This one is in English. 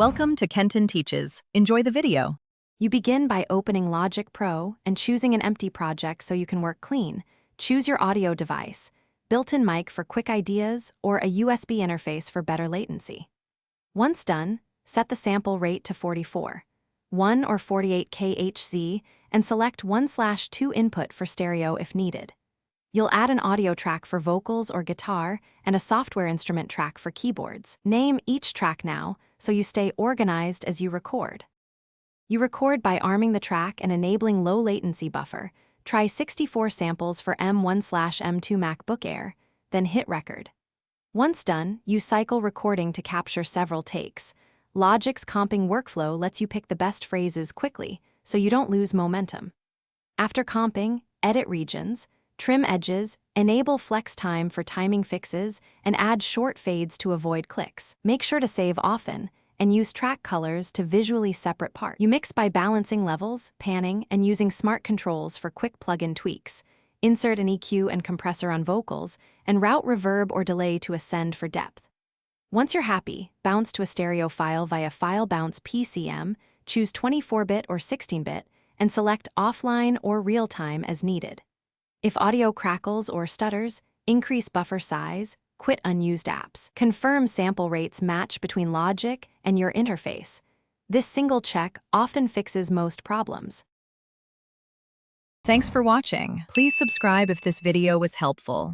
Welcome to Kenton Teaches. Enjoy the video. You begin by opening Logic Pro and choosing an empty project so you can work clean. Choose your audio device, built-in mic for quick ideas, or a USB interface for better latency. Once done, set the sample rate to 44, 1 or 48 kHz, and select 1/2 input for stereo if needed. You'll add an audio track for vocals or guitar and a software instrument track for keyboards. Name each track now so you stay organized as you record. You record by arming the track and enabling low latency buffer. Try 64 samples for M1/M2 Macbook Air, then hit record. Once done, you cycle recording to capture several takes. Logic's comping workflow lets you pick the best phrases quickly so you don't lose momentum. After comping, edit regions, trim edges, enable flex time for timing fixes, and add short fades to avoid clicks. Make sure to save often and use track colors to visually separate parts. You mix by balancing levels, panning, and using smart controls for quick plug-in tweaks. Insert an EQ and compressor on vocals, and route reverb or delay to ascend for depth. Once you're happy, bounce to a stereo file via File Bounce PCM, choose 24-bit or 16-bit, and select offline or real-time as needed. If audio crackles or stutters, increase buffer size, quit unused apps. Confirm sample rates match between Logic and your interface. This single check often fixes most problems. Thanks for watching. Please subscribe if this video was helpful.